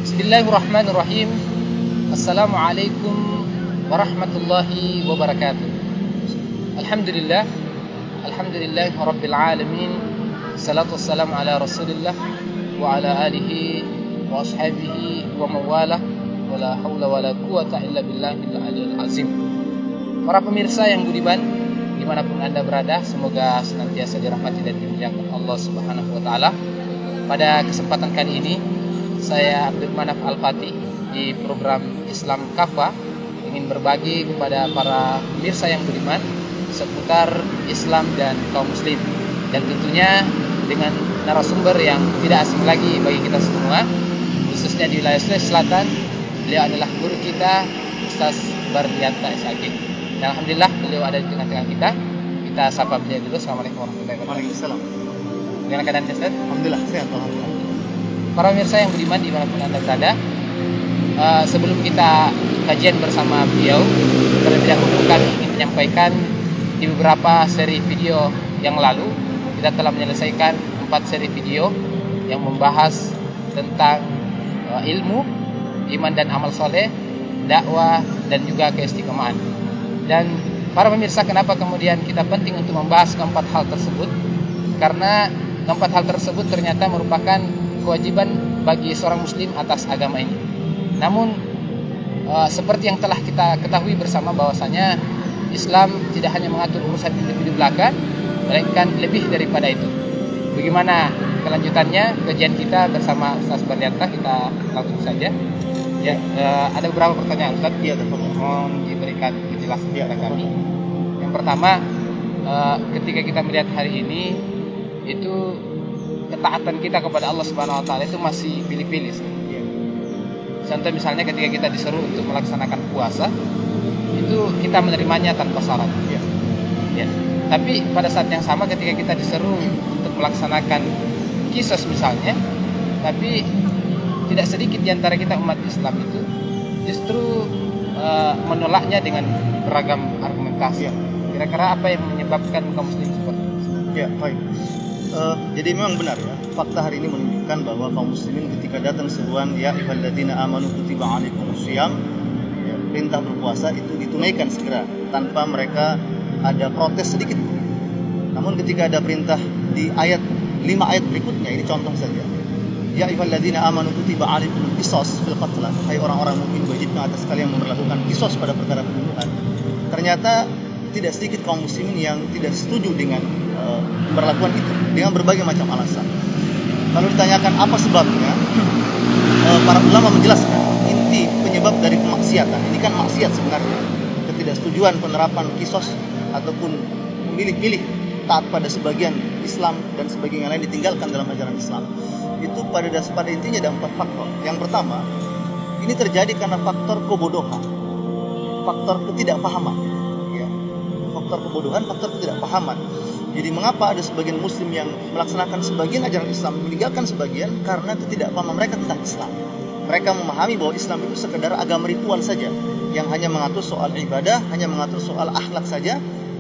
Bismillahirrahmanirrahim. Assalamualaikum warahmatullahi wabarakatuh. Alhamdulillah. Alhamdulillah Rabbil alamin. Salatu wassalamu ala rasulillah wa ala alihi wa ashabihi wa mawalah. Wa la hawla wa la quwata illa billahil aliyil azim. Para pemirsa yang budiman, dimanapun Anda berada, semoga senantiasa dirahmati dan dimuliakan Allah Subhanahu wa taala. Pada kesempatan kali ini, saya Abdul Manaf Al-Fatih di program Islam Kafa ingin berbagi kepada para pemirsa yang beriman seputar Islam dan kaum muslim, dan tentunya dengan narasumber yang tidak asing lagi bagi kita semua, khususnya di wilayah Sulawesi Selatan. Beliau adalah guru kita, Ustaz Bardianta SAG. Dan alhamdulillah beliau ada di tengah-tengah kita. Kita sapa beliau dulu. Assalamualaikum warahmatullahi wabarakatuh. Waalaikumsalam. Bagaimana keadaan Ustaz? Alhamdulillah sehat, alhamdulillah. Para pemirsa yang beriman dimanapun Anda berada, sebelum kita kajian bersama beliau, terlebih dahulu kami ingin menyampaikan di beberapa seri video yang lalu kita telah menyelesaikan 4 seri video yang membahas tentang ilmu, iman dan amal soleh, dakwah, dan juga keistiqomahan. Dan para pemirsa, kenapa kemudian kita penting untuk membahas keempat hal tersebut? Karena keempat hal tersebut ternyata merupakan kewajiban bagi seorang muslim atas agama ini. Namun seperti yang telah kita ketahui bersama bahwasanya Islam tidak hanya mengatur urusan individu belaka, melainkan lebih daripada itu. Bagaimana kelanjutannya kajian kita bersama Ustaz Bardianta? Kita langsung saja. Ya, ada beberapa pertanyaan Ustaz. Iya, Mohon diberikan penjelasan kepada kami. Yang pertama, ketika kita melihat hari ini itu ketaatan kita kepada Allah Subhanahu wa taala itu masih pilih-pilih. Iya. Contoh misalnya ketika kita disuruh untuk melaksanakan puasa, itu kita menerimanya tanpa syarat. Iya. Ya. Tapi pada saat yang sama ketika kita disuruh untuk melaksanakan qisas misalnya, tapi tidak sedikit di antara kita umat Islam itu justru menolaknya dengan beragam argumentasi. Iya. Kira-kira apa yang menyebabkan kaum muslim seperti itu? Ya, baik. Jadi memang benar ya, fakta hari ini menunjukkan bahwa kaum muslimin ketika datang seruan ya ayyuhalladzina amanu kutiba alaikumusiyam, ya, perintah berpuasa itu ditunaikan segera tanpa mereka ada protes sedikit. Namun ketika ada perintah di 5 ayat berikutnya, ini contoh saja. Ya ayyuhalladzina amanu kutiba alaikumus qisas fil qatl. Hai orang-orang mukmin, wajibnya atas kalian memperlakukan qisas pada perkara pembunuhan. Ternyata tidak sedikit kaum muslimin yang tidak setuju dengan perlakuan itu dengan berbagai macam alasan. Kalau ditanyakan apa sebabnya, para ulama menjelaskan inti penyebab dari kemaksiatan. Ini kan maksiat sebenarnya, ketidaksetujuan penerapan qisas ataupun memilih-pilih taat pada sebagian Islam dan sebagian yang lain ditinggalkan dalam ajaran Islam. Itu pada intinya ada 4 faktor. Yang pertama, ini terjadi karena faktor kebodohan, faktor ketidakpahaman. Faktor kebodohan, faktor ketidakpahaman. Jadi mengapa ada sebagian muslim yang melaksanakan sebagian ajaran Islam, meninggalkan sebagian? Karena ketidakpahaman mereka tentang Islam. Mereka memahami bahwa Islam itu sekedar agama ritual saja, yang hanya mengatur soal ibadah, hanya mengatur soal akhlak saja,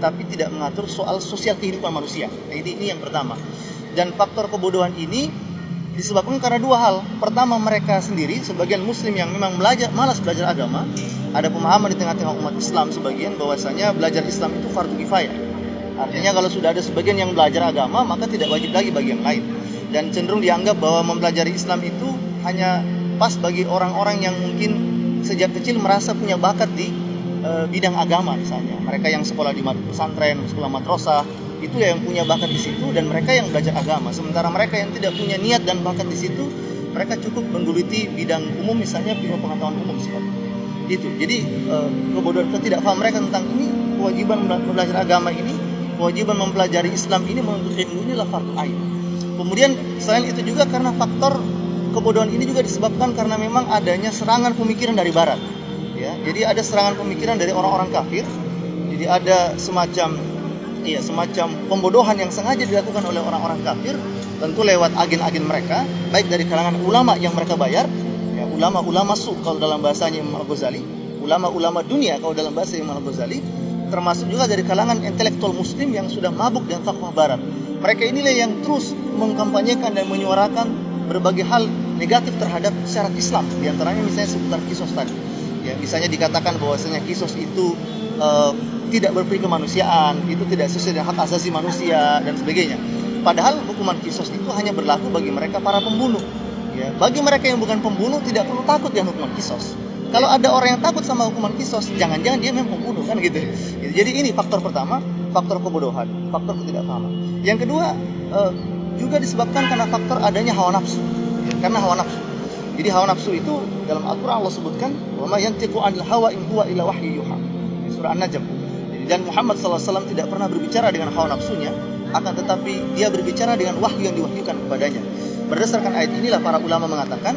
tapi tidak mengatur soal sosial kehidupan manusia. Nah, ini yang pertama. Dan faktor kebodohan ini disebabkan karena 2 hal. Pertama, mereka sendiri, sebagian muslim yang memang malas belajar agama, ada pemahaman di tengah-tengah umat Islam sebagian bahwasanya belajar Islam itu fardu kifayah. Artinya kalau sudah ada sebagian yang belajar agama, maka tidak wajib lagi bagi yang lain. Dan cenderung dianggap bahwa mempelajari Islam itu hanya pas bagi orang-orang yang mungkin sejak kecil merasa punya bakat di bidang agama misalnya. Mereka yang sekolah di pesantren, sekolah madrasah, itu yang punya bakat di situ, dan mereka yang belajar agama. Sementara mereka yang tidak punya niat dan bakat di situ, mereka cukup menggeluti bidang umum, misalnya bidang pengetahuan umum seperti itu. Jadi kebodohan, ketidakpahaman mereka tentang ini, kewajiban belajar agama ini, kewajiban mempelajari Islam ini, menuntut ilmu ini adalah fardhu ain. Kemudian selain itu juga karena faktor kebodohan ini juga disebabkan karena memang adanya serangan pemikiran dari barat. Ya, jadi ada serangan pemikiran dari orang-orang kafir. Jadi ada semacam pembodohan yang sengaja dilakukan oleh orang-orang kafir, tentu lewat agen-agen mereka, baik dari kalangan ulama yang mereka bayar, ya, ulama-ulama su kalau dalam bahasanya Imam Al-Ghazali, ulama-ulama dunia kalau dalam bahasa Imam Al-Ghazali, termasuk juga dari kalangan intelektual muslim yang sudah mabuk dengan fatwa barat. Mereka inilah yang terus mengkampanyekan dan menyuarakan berbagai hal negatif terhadap syarat Islam. Di antaranya misalnya seputar kisos tadi. Ya, misalnya dikatakan bahwasanya kisos itu tidak berperi kemanusiaan, itu tidak sesuai dengan hak asasi manusia dan sebagainya. Padahal hukuman kisos itu hanya berlaku bagi mereka para pembunuh. Ya, bagi mereka yang bukan pembunuh tidak perlu takut dengan hukuman kisos. Kalau ada orang yang takut sama hukuman kisos, jangan-jangan dia memang pembunuh kan gitu. Jadi ini faktor pertama, faktor kebodohan, faktor ketidakpahaman. Yang kedua juga disebabkan karena faktor adanya hawa nafsu. Ya, karena hawa nafsu. Jadi hawa nafsu itu dalam Al-Quran Allah sebutkan, wa ma yantiqu 'anil hawa in huwa illa wahyu yuha. Surah An-Najm. Dan Muhammad SAW tidak pernah berbicara dengan hawa nafsunya, akan tetapi dia berbicara dengan wahyu yang diwahyukan kepadanya. Berdasarkan ayat inilah para ulama mengatakan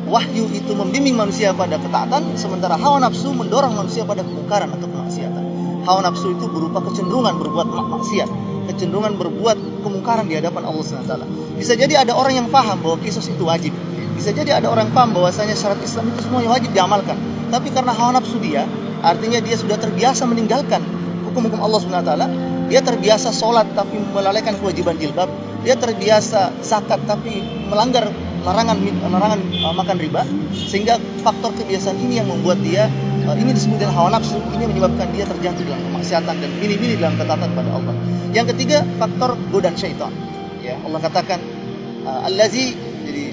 wahyu itu membimbing manusia pada ketaatan, sementara hawa nafsu mendorong manusia pada kemungkaran atau kemaksiatan. Hawa nafsu itu berupa kecenderungan berbuat maksiat, kecenderungan berbuat kemungkaran di hadapan Allah SWT. Bisa jadi ada orang yang paham bahwa kisos itu wajib. Bisa jadi ada orang paham bahwasanya syarat Islam itu semuanya wajib diamalkan. Tapi karena hawa nafsu dia, artinya dia sudah terbiasa meninggalkan hukum-hukum Allah SWT. Dia terbiasa sholat tapi melalaikan kewajiban jilbab. Dia terbiasa zakat tapi melanggar larangan makan riba. Sehingga faktor kebiasaan ini yang membuat dia, ini disebut dengan hawa nafsu, ini menyebabkan dia terjatuh dalam kemaksiatan dan milih-milih dalam ketaatan pada Allah. Yang ketiga, faktor godaan syaitan. Ya, Allah katakan allazi, jadi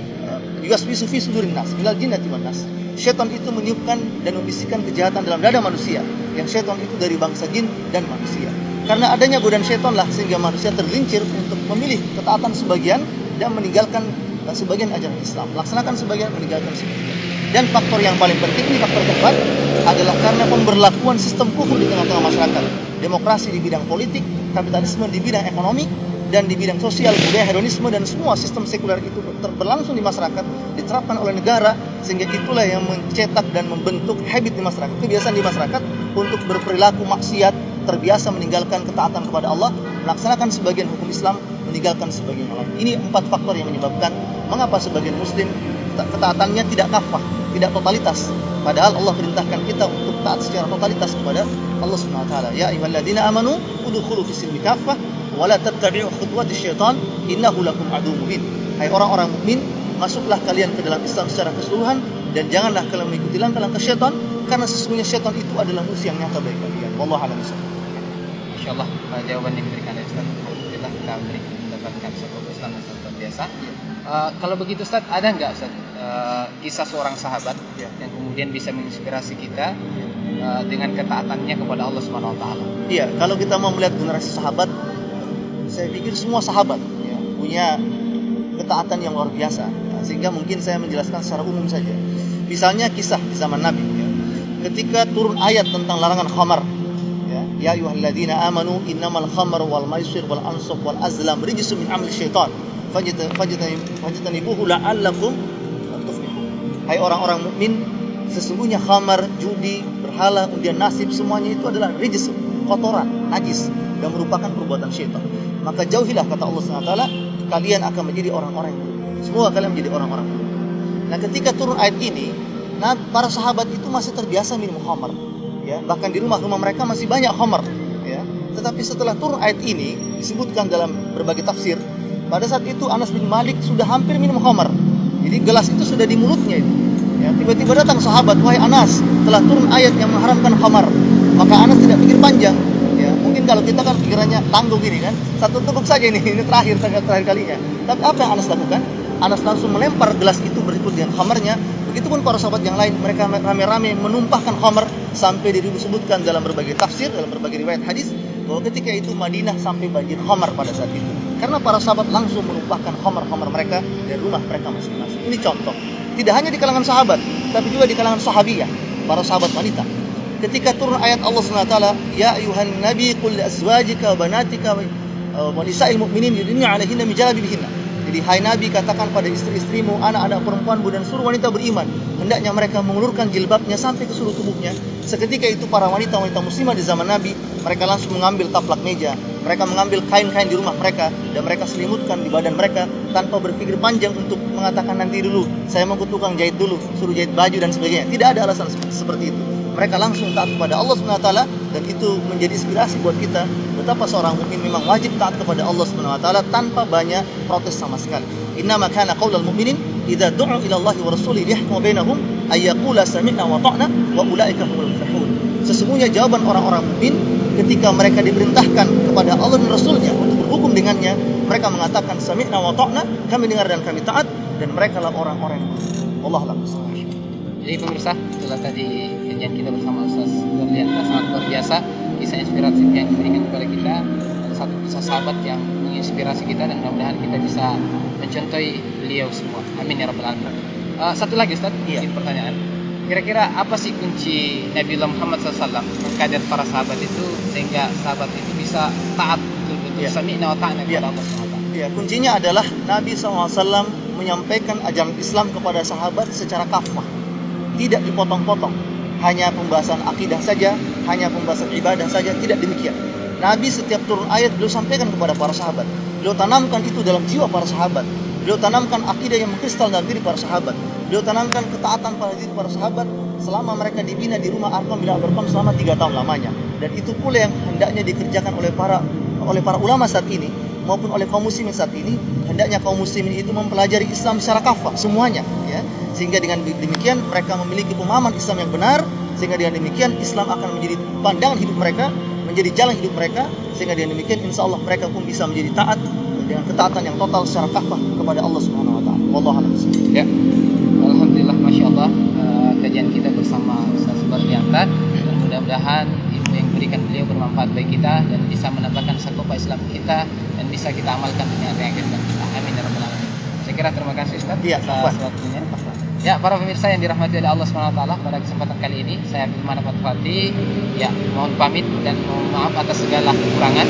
yuwaswisu fi sudurin nas minal jinnati wan nas. Syaitan itu meniupkan dan membisikkan kejahatan dalam dada manusia. Yang syaitan itu dari bangsa jin dan manusia. Karena adanya godaan syaitan lah sehingga manusia tergelincir untuk memilih ketaatan sebagian dan meninggalkan sebagian ajaran Islam, melaksanakan sebagian, meninggalkan sebagian. Dan faktor yang paling penting, ini faktor keempat, adalah karena pemberlakuan sistem kufur di tengah-tengah masyarakat. Demokrasi di bidang politik, kapitalisme di bidang ekonomi, dan di bidang sosial, budaya, hedonisme, dan semua sistem sekuler itu berlangsung di masyarakat, diterapkan oleh negara, sehingga itulah yang mencetak dan membentuk habit di masyarakat, kebiasaan di masyarakat untuk berperilaku maksiat, terbiasa meninggalkan ketaatan kepada Allah, melaksanakan sebagian hukum Islam, meninggalkan sebagian yang lain. Ini 4 faktor yang menyebabkan mengapa sebagian muslim ketaatannya tidak kafah, tidak totalitas. Padahal Allah perintahkan kita untuk taat secara totalitas kepada Allah Subhanahu wa taala. Ya ayyuhalladzina amanu udkhulu fis-silmi kaffah wa la tattabi'u khutuwatis syaitan innahu lakum aduwwun mubin. Hai orang-orang mukmin, masuklah kalian ke dalam Islam secara keseluruhan dan janganlah kalian mengikuti langkah-langkah syaitan, karena sesungguhnya syaitan itu adalah musuh yang nyata bagi kalian. Wallahu a'lam bishawab. Insyaallah jawaban yang diberikan oleh Ustaz, alhamdulillah kita mendapatkan satu Islam yang sangat luar biasa. Kalau begitu Ustaz, ada nggak Ustaz kisah seorang sahabat yang kemudian bisa menginspirasi kita dengan ketaatannya kepada Allah Subhanahu wa taala? Iya, kalau kita mau melihat generasi sahabat, saya pikir semua sahabat ya, punya ketaatan yang luar biasa. Sehingga mungkin saya menjelaskan secara umum saja. Misalnya kisah di zaman Nabi ya. Ketika turun ayat tentang larangan khamar, ya ayyuhalladzina amanu innamal khamru wal maisir wal ansab wal azlam rijsun min amali syaitan fajtanibuhu la'allakum tuflihun. Hai orang-orang mukmin, sesungguhnya khamar, judi, berhala, undian nasib, semuanya itu adalah rijs, kotoran, najis, dan merupakan perbuatan syaitan. Maka jauhilah, kata Allah SWT, kalian akan menjadi orang-orang yang buruk. Semua kalian menjadi orang-orang buruk. Nah, ketika turun ayat ini, para sahabat itu masih terbiasa minum khamar. Ya, bahkan di rumah-rumah mereka masih banyak khamar. Ya. Tetapi setelah turun ayat ini, disebutkan dalam berbagai tafsir, pada saat itu Anas bin Malik sudah hampir minum khamar. Jadi gelas itu sudah di mulutnya itu. Ya, tiba-tiba datang sahabat, wahai Anas, telah turun ayat yang mengharamkan khamar. Maka Anas tidak pikir panjang. Ya, mungkin kalau kita kan pikirannya tanggung gini kan, satu teguk saja ini terakhir kalinya. Tapi apa yang Anas lakukan? Anas langsung melempar gelas itu berikut dengan khamarnya. Begitupun para sahabat yang lain, mereka rame-rame menumpahkan khamar sampai disebutkan dalam berbagai tafsir, dalam berbagai riwayat hadis bahwa ketika itu Madinah sampai banjir khamar pada saat itu. Karena para sahabat langsung menumpahkan khamar-khamar mereka dari rumah mereka masing-masing. Ini contoh. Tidak hanya di kalangan sahabat, tapi juga di kalangan sahabiyah, para sahabat wanita. Ketika turun ayat Allah SWT, ya ayuhan nabi qul li azwajika wa banatika wa nisa'il mu'minin yudnina 'alaihinna min jalabibihinna. Jadi hai Nabi, katakan pada istri-istrimu, anak-anak perempuanmu, dan seluruh wanita beriman, hendaknya mereka mengulurkan jilbabnya sampai ke seluruh tubuhnya. Seketika itu para wanita-wanita muslimah di zaman Nabi, mereka langsung mengambil taplak meja, mereka mengambil kain-kain di rumah mereka, dan mereka selimutkan di badan mereka tanpa berpikir panjang untuk mengatakan nanti dulu, saya mau ke tukang jahit dulu, suruh jahit baju dan sebagainya. Tidak ada alasan seperti itu. Mereka langsung taat kepada Allah SWT, dan itu menjadi inspirasi buat kita betapa seorang mukmin memang wajib taat kepada Allah SWT tanpa banyak protes sama sekali. Innama kana qaulal mu'minin idza du'u ila Allah wa rasulihi liyahkuma bainahum ay yaqula sami'na wa ata'na wa ulaika humul muflihun. Sesungguhnya jawaban orang-orang mukmin ketika mereka diperintahkan kepada Allah dan Rasulnya untuk berhukum dengannya, mereka mengatakan sami'na wa ata'na, kami dengar dan kami taat, dan mereka lah orang-orang yang beruntung. Wallahu a'lam. Jadi pemirsa, itulah tadi kajian kita bersama Ustaz Nurlianta, sangat luar biasa kisah inspiratif yang diberikan kepada kita, satu kisah sahabat yang menginspirasi kita, dan mudah-mudahan kita bisa mencontohi beliau semua. Amin ya rabbal alamin. Satu lagi Ustaz, izin pertanyaan. Kira-kira apa sih kunci Nabiullah Muhammad SAW mengkader para sahabat itu sehingga sahabat itu bisa taat betul-betul sami'na wa ta'na kepada Allah SWT? Ya, kuncinya adalah Nabi SAW menyampaikan ajaran Islam kepada sahabat secara kafah, tidak dipotong-potong. Hanya pembahasan akidah saja, hanya pembahasan ibadah saja, tidak demikian. Nabi setiap turun ayat beliau sampaikan kepada para sahabat. Beliau tanamkan itu dalam jiwa para sahabat. Beliau tanamkan akidah yang mengkristal dalam diri para sahabat. Beliau tanamkan ketaatan pada diri para sahabat selama mereka dibina di rumah Arqam bin Arqam selama 3 tahun lamanya. Dan itu pula yang hendaknya dikerjakan oleh para ulama saat ini maupun oleh kaum muslimin saat ini. Hendaknya kaum muslimin itu mempelajari Islam secara kafah semuanya, ya. Sehingga dengan demikian mereka memiliki pemahaman Islam yang benar, sehingga dengan demikian Islam akan menjadi pandangan hidup mereka, menjadi jalan hidup mereka, sehingga dengan demikian insya Allah mereka pun bisa menjadi taat dengan ketaatan yang total secara kafah kepada Allah Subhanahu wa taala. Wallahu a'lam. Ya. Alhamdulillah, Masya Allah, kajian kita bersama Ustaz Nurlianta, dan mudah-mudahan ilmu yang diberikan beliau bermanfaat bagi kita dan bisa menambahkan sakopa Islam kita dan bisa kita amalkan dengan apa yang kita. Amin ya rabbal alamin. Saya kira terima kasih Ustaz atas waktunya. Ya, para pemirsa yang dirahmati oleh Allah Subhanahu wa taala, pada kesempatan kali ini saya Abdul Manaf Al-Fatih ya mohon pamit dan mohon maaf atas segala kekurangan,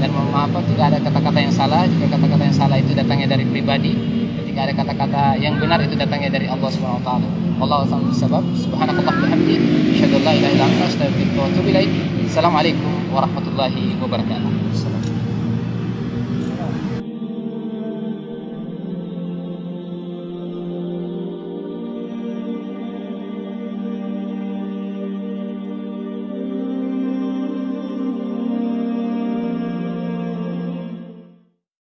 dan mohon maaf jika ada kata-kata yang salah. Jika kata-kata yang salah itu datangnya dari pribadi, ketika ada kata-kata yang benar itu datangnya dari Allah Subhanahu wa taala. Wallahu a'lam bishawab. Subhanakallah bihamdi, asyhadu an la ilaha illa anta, astaghfiruka wa atubu ilaik. Assalamualaikum warahmatullahi wabarakatuh.